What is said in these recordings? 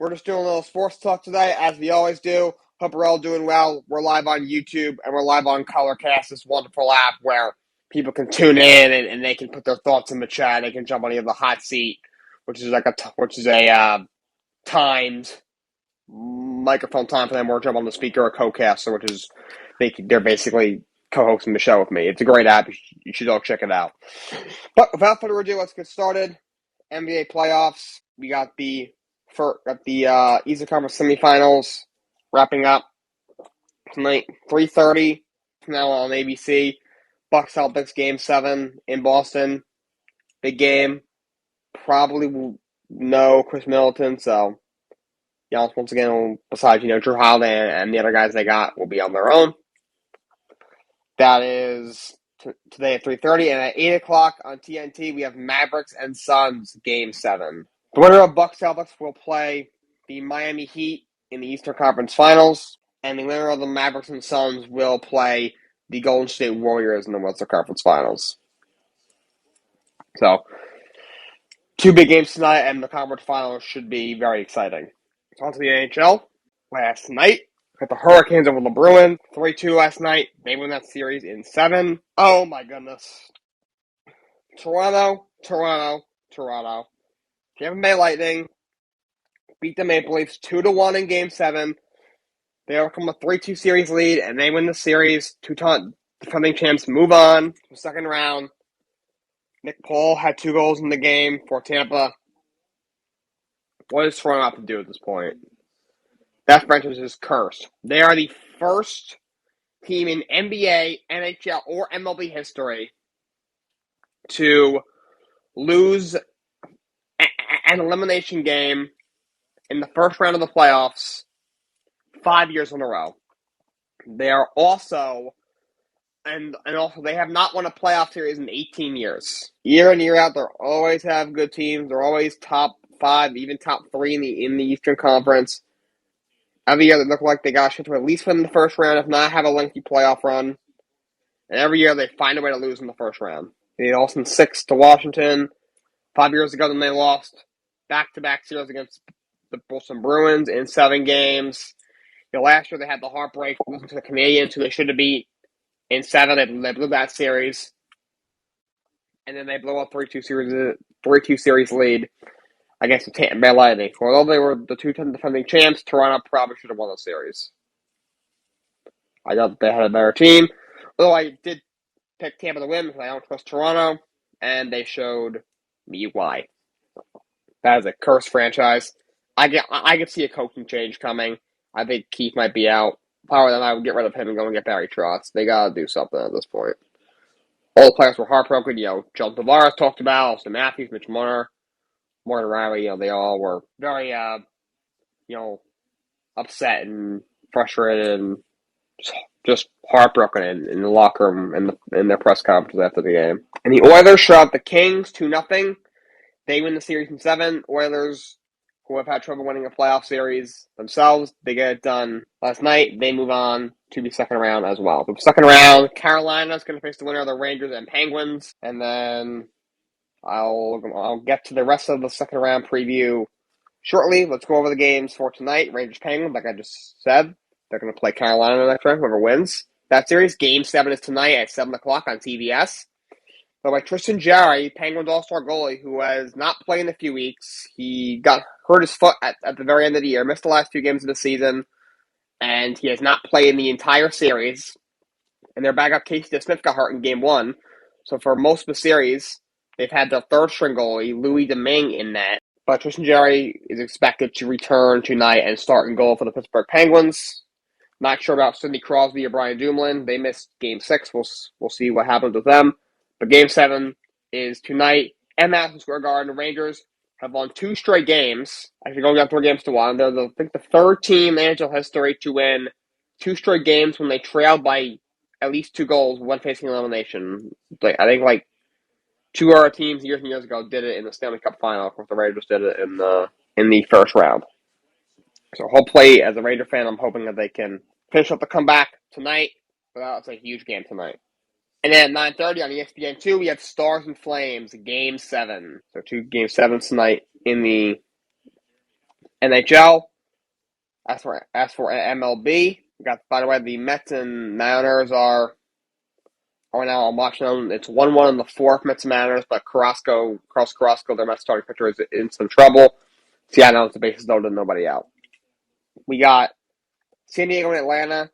We're just doing a little sports talk today, as we always do. Hope we're all doing well. We're live on YouTube, and we're live on Colorcast, this wonderful app where people can tune in and they can put their thoughts in the chat. They can jump on the hot seat, which is a timed microphone time for them, or jump on the speaker or co-caster, which is they're basically co-hosting the show with me. It's a great app. You should all check it out. But without further ado, let's get started. NBA playoffs. We got the Eastern Conference semifinals wrapping up tonight, 3:30 now on ABC. Bucks Celtics Game 7 in Boston. Big game. Probably no Chris Middleton, so Giannis once again, besides Drew Holiday and the other guys they got, will be on their own. That is today at 3:30, and at 8 o'clock on TNT we have Mavericks and Suns Game 7. The winner of Bucks Celtics will play the Miami Heat in the Eastern Conference Finals, and the winner of the Mavericks and Suns will play the Golden State Warriors in the Western Conference Finals. So, two big games tonight, and the conference finals should be very exciting. So on to the NHL. Last night, got the Hurricanes over the Bruins, 3-2 last night. They win that series in 7. Oh my goodness. Toronto. Tampa Bay Lightning beat the Maple Leafs 2-1 in Game 7. They overcome a 3-2 series lead, and they win the series. Two-time defending champs move on to the second round. Nick Paul had 2 goals in the game for Tampa. What is Toronto have to do at this point? That franchise is cursed. They are the first team in NBA, NHL, or MLB history to lose an elimination game in the first round of the playoffs 5 years in a row. They are also, and also they have not won a playoff series in 18 years. Year in, year out, they always have good teams. They're always top 5, even top 3 in the Eastern Conference. Every year they look like they got to at least win the first round, if not have a lengthy playoff run. And every year they find a way to lose in the first round. They lost in 6 to Washington. 5 years ago, then they lost back-to-back series against the Boston Bruins in 7 games. Last year they had the heartbreak losing to the Canadiens, who they should have beat in 7. They blew that series. And then they blew a 3-2 series lead against the Tampa Bay Lightning. Although they were the 2-time defending champs, Toronto probably should have won the series. I thought they had a better team. Although I did pick Tampa to win because I don't trust Toronto, and they showed me why. That is a cursed franchise. I could see a coaching change coming. I think Keith might be out. Probably then I would get rid of him and go and get Barry Trotz. They gotta do something at this point. All the players were heartbroken. John Tavares talked about, Austin Matthews, Mitch Marner, Morgan Riley. They all were very, upset and frustrated and just heartbroken in the locker room in their press conferences after the game. And the Oilers shut out the Kings 2-0. They win the series in 7. Oilers, who have had trouble winning a playoff series themselves, they get it done last night. They move on to the second round as well. The second round, Carolina's going to face the winner of the Rangers and Penguins. And then I'll get to the rest of the second round preview shortly. Let's go over the games for tonight. Rangers Penguins, like I just said. They're going to play Carolina next round, whoever wins that series. Game 7 is tonight at 7 o'clock on CBS. But by Tristan Jarry, Penguins all-star goalie, who has not played in a few weeks. He got hurt his foot at the very end of the year, missed the last 2 games of the season, and he has not played in the entire series. And their backup Casey DeSmith got hurt in Game 1. So for most of the series, they've had their third-string goalie, Louis Domingue, in net. But Tristan Jarry is expected to return tonight and start in goal for the Pittsburgh Penguins. Not sure about Sidney Crosby or Brian Dumoulin. They missed Game 6. We'll see what happens with them. But Game 7 is tonight at Madison Square Garden. The Rangers have won 2 straight games. Actually, going down 3 games to 1. They're, I think, the third team in NHL history to win 2 straight games when they trailed by at least 2 goals when facing elimination. I think 2 other teams years and years ago did it in the Stanley Cup final. Of course, the Rangers did it in the first round. So hopefully, as a Ranger fan, I'm hoping that they can finish up the comeback tonight. But that's a huge game tonight. And then at 9:30 on ESPN2, we have Stars and Flames, Game 7. So 2 Game 7s tonight in the NHL. As for MLB, we got, by the way, the Mets and Mariners are right now. I'm watching them. It's 1-1 in the fourth, Mets and Mariners, but Carlos Carrasco, their Mets starting pitcher, is in some trouble. Seattle owns the bases loaded, nobody out. We got San Diego and Atlanta,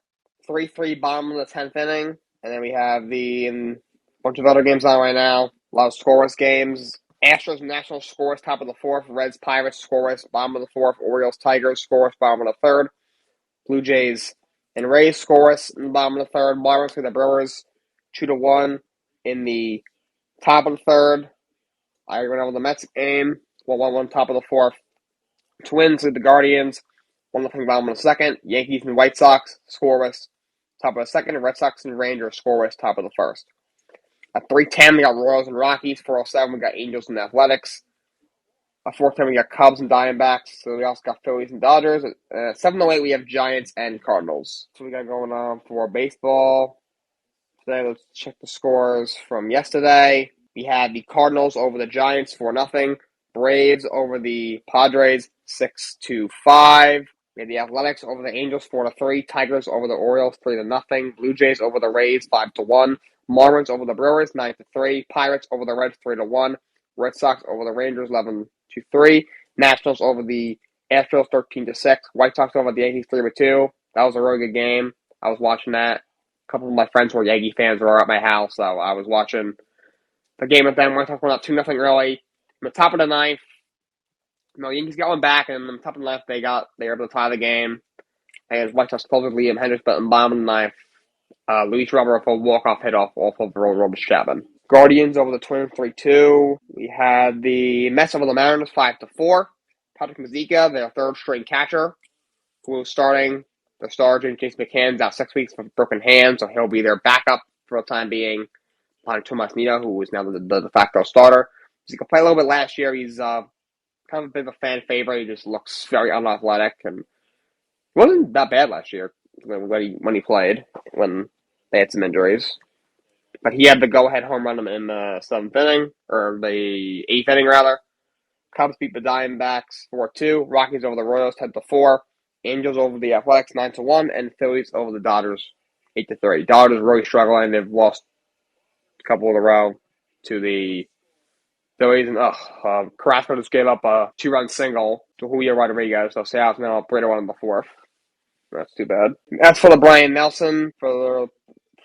3-3 bottom of the 10th inning. And then we have a bunch of other games on right now. A lot of scoreless games. Astros Nationals scoreless top of the fourth. Reds Pirates scoreless bottom of the fourth. Orioles Tigers scoreless bottom of the third. Blue Jays and Rays scoreless in the bottom of the third. Marlins with the Brewers 2-1 in the top of the third. I went over the Mets game. 1-1 top of the fourth. Twins with the Guardians. 1-0 bottom of the second. Yankees and White Sox scoreless top of the second. Red Sox and Rangers scoreless top of the first. At 3:10 we got Royals and Rockies. 4:07 we got Angels and Athletics. At 4:10 we got Cubs and Diamondbacks. So we also got Phillies and Dodgers. At 7:08 we have Giants and Cardinals. So we got going on for baseball today. Let's check the scores from yesterday. We had the Cardinals over the Giants 4-0. Braves over the Padres 6-5. We had the Athletics over the Angels 4-3. Tigers over the Orioles 3-0. Blue Jays over the Rays 5-1. Marlins over the Brewers 9-3. Pirates over the Reds 3-1. Red Sox over the Rangers 11-3. Nationals over the Astros 13-6. White Sox over the Yankees 3-2. That was a really good game. I was watching that. A couple of my friends who were Yankee fans were at my house, so I was watching the game with them. White Sox went up 2-0 early. In the top of the ninth, Yankees got one back, and in the top of the ninth, they were able to tie the game. And White Sox closed with Liam Hendricks, but in the bottom of the ninth, Luis Robert with a walk-off hit off of Robles Chapman. Guardians over the Twins 3-2. We had the Mets over the Mariners 5-4. Patrick Mazeika, their third-string catcher, who was starting. The star, Jason McCann's out 6 weeks with a broken hand, so he'll be their backup for the time being. Behind Tomas Nido, who is now the de facto starter. He could play a little bit last year. He's kind of a bit of a fan favorite. He just looks very unathletic, and he wasn't that bad last year when he played, when they had some injuries. But he had the go-ahead home run in the seventh inning, or the eighth inning, rather. Cubs beat the Diamondbacks 4-2. Rockies over the Royals 10-4. Angels over the Athletics 9-1. And Phillies over the Dodgers 8-3. Dodgers really struggling. They've lost a couple in a row to the Phillies. And Carrasco just gave up a 2-run single to Julio Rodriguez. So Seattle's now up 3-1 in the fourth. That's too bad. As for the Brian Nelson for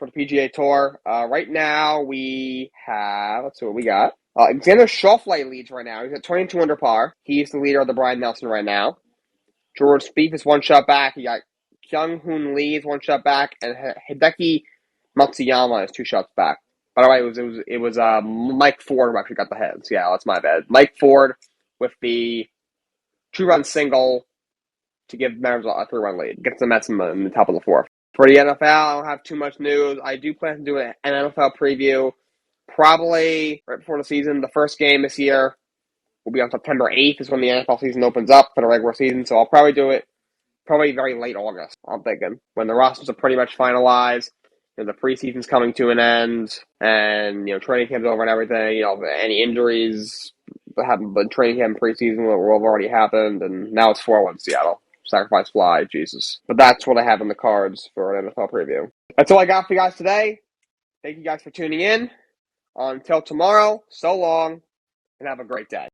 the PGA Tour, right now we have, let's see what we got. Xander Schauffele leads right now. He's at 22 under par. He's the leader of the Brian Nelson right now. George Spieth is one shot back. You got Kyung Hoon Lee is one shot back, and Hideki Matsuyama is 2 shots back. By the way, it was Mike Ford who actually got the heads. Yeah, that's my bad. Mike Ford with the 2-run single to give Mariners a 3-run lead. Gets the Mets in the top of the fourth. For the NFL, I don't have too much news. I do plan to do an NFL preview probably right before the season. The first game this year will be on September 8th is when the NFL season opens up for the regular season. So I'll probably do it probably very late August, I'm thinking, when the rosters are pretty much finalized. The preseason's coming to an end, and training camp's over and everything. Any injuries that haven't been training camp preseason will have already happened, and now it's 4-1 Seattle. Sacrifice fly, Jesus. But that's what I have in the cards for an NFL preview. That's all I got for you guys today. Thank you guys for tuning in. Until tomorrow, so long, and have a great day.